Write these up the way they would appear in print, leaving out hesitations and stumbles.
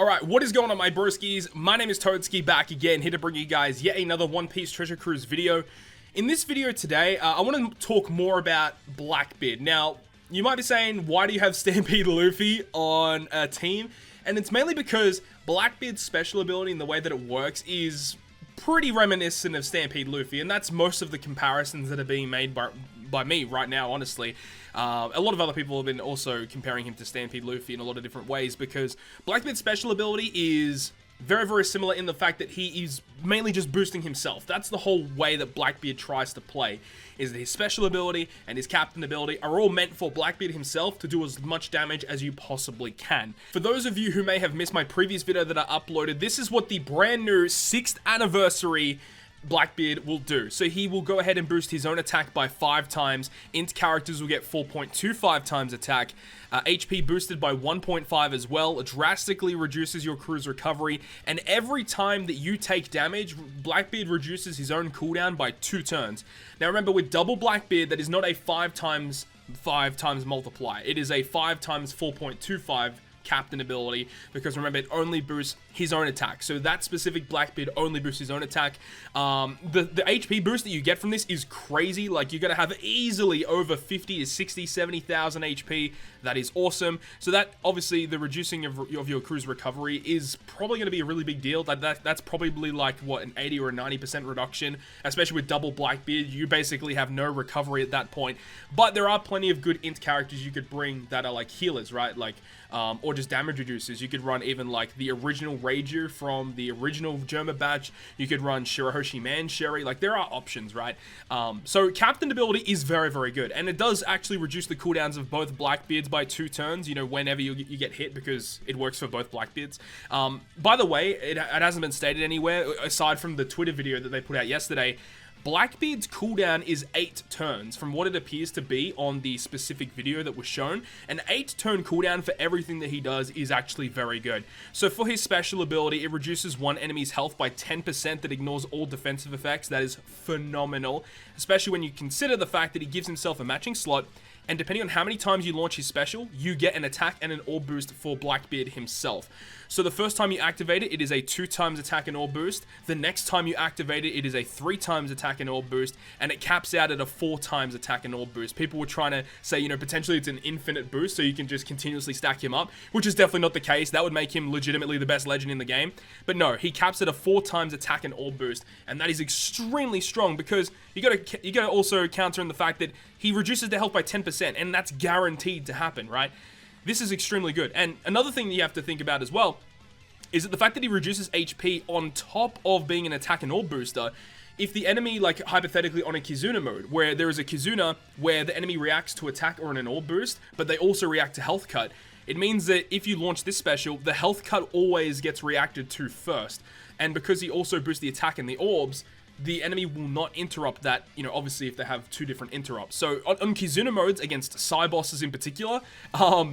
Alright, what is going on, my broskies? My name is Toadskii, back again, here to bring you guys yet another One Piece Treasure Cruise video. In this video today, I want to talk more about Blackbeard. Now, you might be saying, why do you have Stampede Luffy on a team? And it's mainly because Blackbeard's special ability and the way that it works is pretty reminiscent of Stampede Luffy, and that's most of the comparisons that are being made by me right now, honestly. A lot of other people have been also comparing him to Stampede Luffy in a lot of different ways, because Blackbeard's special ability is very, very similar in the fact that he is mainly just boosting himself. That's the whole way that Blackbeard tries to play, is that his special ability and his captain ability are all meant for Blackbeard himself to do as much damage as you possibly can. For those of you who may have missed my previous video that I uploaded, this is what the brand new 6th anniversary Blackbeard will do. So he will go ahead and boost his own attack by 5 times. Int characters will get 4.25 times attack. HP boosted by 1.5 as well. It drastically reduces your crew's recovery. And every time that you take damage, Blackbeard reduces his own cooldown by 2 turns. Now remember, with double Blackbeard, that is not a 5 times multiplier. It is a 5 times 4.25 captain ability, because remember, it only boosts his own attack. So that specific Blackbeard only boosts his own attack. The HP boost that you get from this is crazy. Like, you're gonna have easily over 50 to 60, 70,000 HP. That is awesome. So that, obviously, the reducing of your crew's recovery is probably gonna be a really big deal. That's probably like, what, an 80 or a 90% reduction, especially with double Blackbeard. You basically have no recovery at that point. But there are plenty of good int characters you could bring that are like healers, right? Like, or just damage reducers. You could run even like the original Rager from the original Germa batch. You could run Shirahoshi Man Sherry. Like, there are options, right? So captain ability is very, very good, and it does actually reduce the cooldowns of both Blackbeards by 2 turns, you know, whenever you get hit, because it works for both Blackbeards. By the way, it hasn't been stated anywhere, aside from the Twitter video that they put out yesterday. Blackbeard's cooldown is 8 turns, from what it appears to be on the specific video that was shown. An 8-turn cooldown for everything that he does is actually very good. So for his special ability, it reduces one enemy's health by 10% that ignores all defensive effects. That is phenomenal, especially when you consider the fact that he gives himself a matching slot, and depending on how many times you launch his special, you get an attack and an orb boost for Blackbeard himself. So the first time you activate it, it is a 2 times attack and orb boost. The next time you activate it, it is a 3 times attack and orb boost, and it caps out at a 4 times attack and orb boost. People were trying to say, you know, potentially it's an infinite boost, so you can just continuously stack him up, which is definitely not the case. That would make him legitimately the best legend in the game. But no, he caps at a 4 times attack and orb boost, and that is extremely strong, because you gotta also counter in the fact that he reduces the health by 10%, and that's guaranteed to happen, right? This is extremely good. And another thing that you have to think about as well is that the fact that he reduces HP on top of being an attack and orb booster, if the enemy, like hypothetically on a Kizuna mode, where there is a Kizuna where the enemy reacts to attack or an orb boost, but they also react to health cut, it means that if you launch this special, the health cut always gets reacted to first. And because he also boosts the attack and the orbs, the enemy will not interrupt that, you know, obviously if they have 2 different interrupts. So on Kizuna modes, against Psy bosses in particular,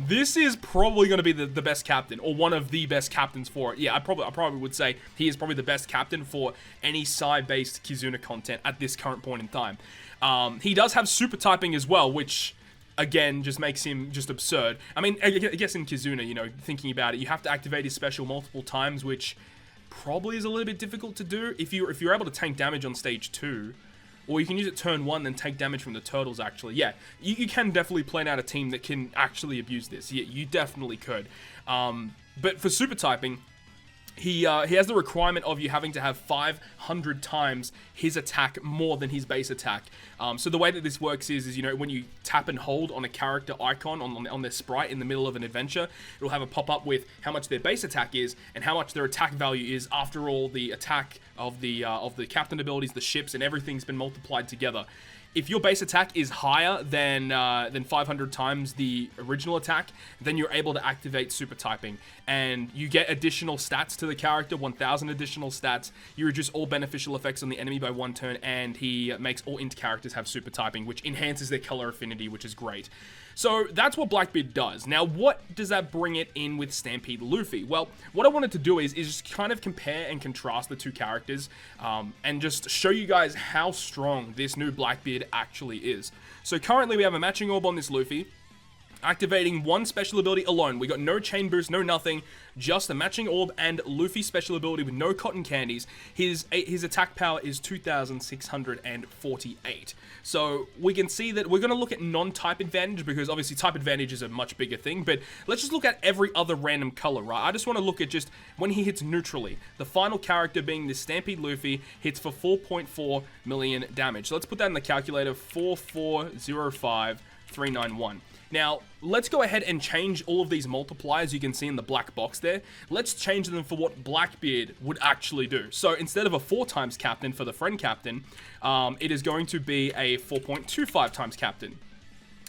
this is probably going to be the best captain, or one of the best captains for it. Yeah, I probably would say he is probably the best captain for any Psy-based Kizuna content at this current point in time. He does have super typing as well, which, again, just makes him just absurd. I mean, I guess in Kizuna, you know, thinking about it, you have to activate his special multiple times, which probably is a little bit difficult to do. If you're able to tank damage on stage 2, or you can use it turn 1 then take damage from the turtles, actually. Yeah, you can definitely plan out a team that can actually abuse this. Yeah, you definitely could. But for super typing, he has the requirement of you having to have 500 times his attack more than his base attack. So the way that this works is, you know, when you tap and hold on a character icon on their sprite in the middle of an adventure, it'll have a pop-up with how much their base attack is and how much their attack value is after all the attack of the captain abilities, the ships, and everything's been multiplied together. If your base attack is higher than 500 times the original attack, then you're able to activate super typing, and you get additional stats to the character, 1,000 additional stats. You reduce all beneficial effects on the enemy by 1 turn, and he makes all int characters have super typing, which enhances their color affinity, which is great. So that's what Blackbeard does. Now, what does that bring it in with Stampede Luffy? Well, what I wanted to do is just kind of compare and contrast the 2 characters, and just show you guys how strong this new Blackbeard actually is. So currently we have a matching orb on this Luffy. Activating one special ability alone. We got no chain boost, no nothing, just a matching orb and Luffy special ability with no cotton candies. His attack power is 2,648. So we can see that we're going to look at non-type advantage because obviously type advantage is a much bigger thing, but let's just look at every other random color, right? I just want to look at just when he hits neutrally. The final character being this Stampede Luffy hits for 4.4 million damage. So let's put that in the calculator, 4405391. Now, let's go ahead and change all of these multipliers you can see in the black box there. Let's change them for what Blackbeard would actually do. So instead of a 4 times captain for the friend captain, it is going to be a 4.25 times captain.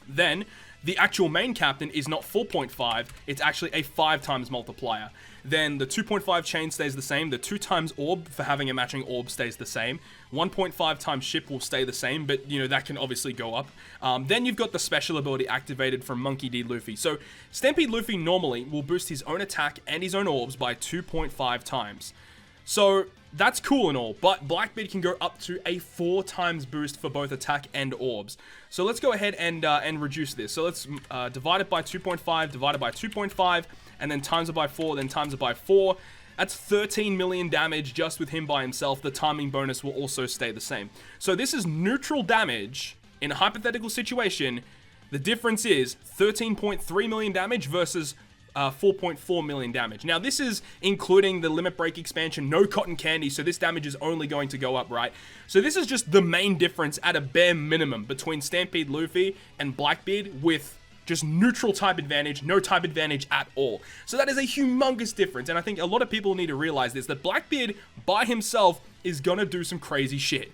Then, the actual main captain is not 4.5, it's actually a 5 times multiplier. Then the 2.5 chain stays the same, the 2 times orb for having a matching orb stays the same, 1.5 times ship will stay the same, but you know, that can obviously go up. Then you've got the special ability activated from Monkey D. Luffy. So Stampede Luffy normally will boost his own attack and his own orbs by 2.5 times. So that's cool and all, but Blackbeard can go up to a 4 times boost for both attack and orbs. So let's go ahead and reduce this. So let's divide it by 2.5, divide it by 2.5, and then times it by 4, then times it by 4. That's 13 million damage just with him by himself. The timing bonus will also stay the same. So this is neutral damage in a hypothetical situation. The difference is 13.3 million damage versus 4.4 million damage. Now, this is including the limit break expansion, no cotton candy, so this damage is only going to go up, right? So this is just the main difference at a bare minimum between Stampede Luffy and Blackbeard with just neutral type advantage, no type advantage at all. So that is a humongous difference, and I think a lot of people need to realize this, that Blackbeard by himself is gonna do some crazy shit.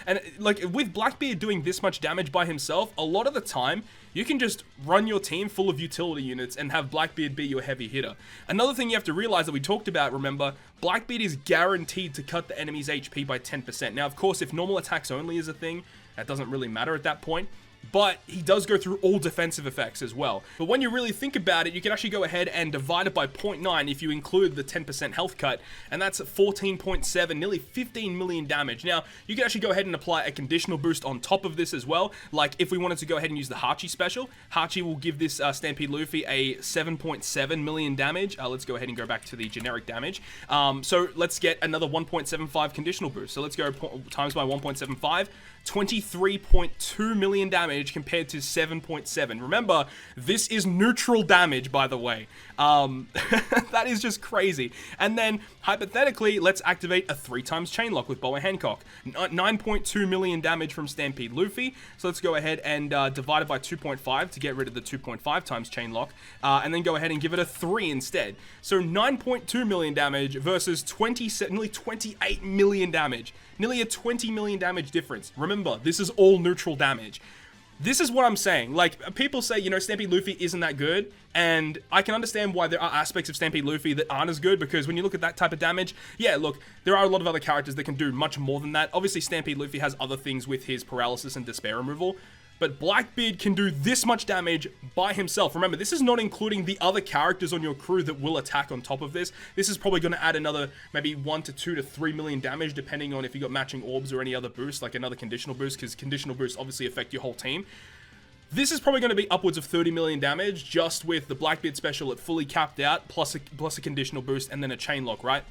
And like with Blackbeard doing this much damage by himself, a lot of the time, you can just run your team full of utility units and have Blackbeard be your heavy hitter. Another thing you have to realize that we talked about, remember, Blackbeard is guaranteed to cut the enemy's HP by 10%. Now, of course, if normal attacks only is a thing, that doesn't really matter at that point. But he does go through all defensive effects as well. But when you really think about it, you can actually go ahead and divide it by 0.9 if you include the 10% health cut, and that's 14.7, nearly 15 million damage. Now, you can actually go ahead and apply a conditional boost on top of this as well. Like, if we wanted to go ahead and use the Hachi special, Hachi will give this Stampede Luffy a 7.7 million damage. Let's go ahead and go back to the generic damage. So let's get another 1.75 conditional boost. So let's go times by 1.75. 23.2 million damage compared to 7.7. Remember, this is neutral damage, by the way. That is just crazy. And then, hypothetically, let's activate a 3 times chain lock with Boa Hancock. 9.2 million damage from Stampede Luffy. So let's go ahead and divide it by 2.5 to get rid of the 2.5 times chain lock. And then go ahead and give it a 3 instead. So 9.2 million damage versus nearly 28 million damage. Nearly a 20 million damage difference. Remember, this is all neutral damage. This is what I'm saying. Like, people say, you know, Stampede Luffy isn't that good, and I can understand why there are aspects of Stampede Luffy that aren't as good, because when you look at that type of damage, yeah, look, there are a lot of other characters that can do much more than that. Obviously, Stampede Luffy has other things with his paralysis and despair removal, but Blackbeard can do this much damage by himself. Remember, this is not including the other characters on your crew that will attack on top of this. This is probably going to add another maybe 1 to 2 to 3 million damage, depending on if you got matching orbs or any other boost, like another conditional boost, because conditional boosts obviously affect your whole team. This is probably going to be upwards of 30 million damage just with the Blackbeard special at fully capped out, plus a conditional boost, and then a chain lock, right?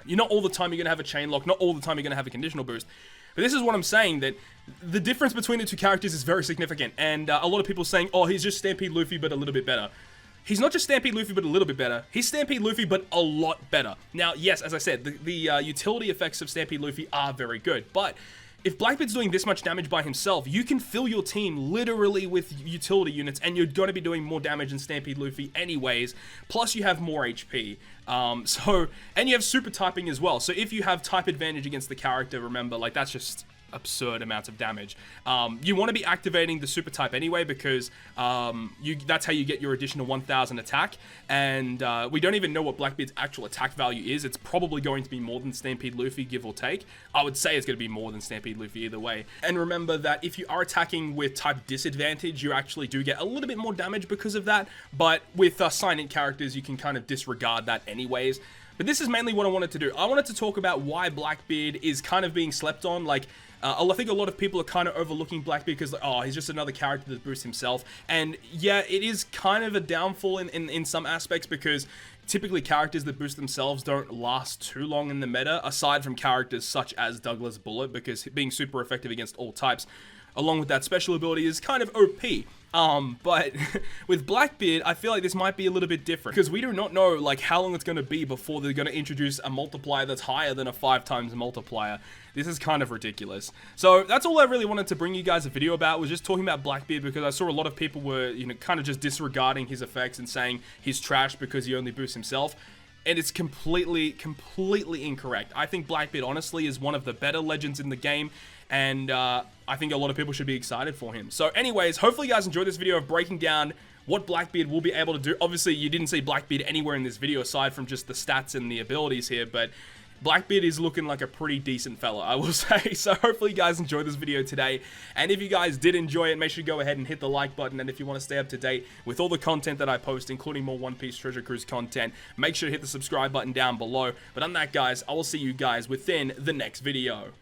Not all the time you're going to have a chain lock, not all the time you're going to have a conditional boost. But this is what I'm saying, that the difference between the two characters is very significant. And a lot of people saying, oh, he's just Stampede Luffy, but a little bit better. He's not just Stampede Luffy, but a little bit better. He's Stampede Luffy, but a lot better. Now, yes, as I said, the utility effects of Stampede Luffy are very good. But if Blackbeard's doing this much damage by himself, you can fill your team literally with utility units, and you're going to be doing more damage than Stampede Luffy anyways. Plus, you have more HP. And you have super typing as well. So if you have type advantage against the character, remember, like, that's just absurd amounts of damage. You want to be activating the super type anyway, because that's how you get your additional 1000 attack, and we don't even know what Blackbeard's actual attack value is. It's probably going to be more than Stampede Luffy, give or take. I would say it's going to be more than Stampede Luffy either way. And remember that if you are attacking with type disadvantage, you actually do get a little bit more damage because of that, but with silent characters, you can kind of disregard that anyways. But this is mainly what I wanted to do. I wanted to talk about why Blackbeard is kind of being slept on. Like, I think a lot of people are kind of overlooking Blackbeard because, like, oh, he's just another character that boosts himself. And yeah, it is kind of a downfall in some aspects, because typically characters that boost themselves don't last too long in the meta, aside from characters such as Douglas Bullet, because being super effective against all types, along with that special ability, is kind of OP. But with Blackbeard, I feel like this might be a little bit different, because we do not know, like, how long it's going to be before they're going to introduce a multiplier that's higher than a 5 times multiplier. This is kind of ridiculous. So that's all I really wanted to bring you guys a video about, was just talking about Blackbeard, because I saw a lot of people were, you know, kind of just disregarding his effects and saying he's trash because he only boosts himself. And it's completely incorrect. I think Blackbeard, honestly, is one of the better legends in the game, and I think a lot of people should be excited for him. So anyways, hopefully you guys enjoyed this video of breaking down what Blackbeard will be able to do. Obviously, you didn't see Blackbeard anywhere in this video aside from just the stats and the abilities here, but Blackbeard is looking like a pretty decent fella, I will say. So hopefully you guys enjoyed this video today. And if you guys did enjoy it, make sure you go ahead and hit the like button. And if you want to stay up to date with all the content that I post, including more One Piece Treasure Cruise content, make sure to hit the subscribe button down below. But on that, guys, I will see you guys within the next video.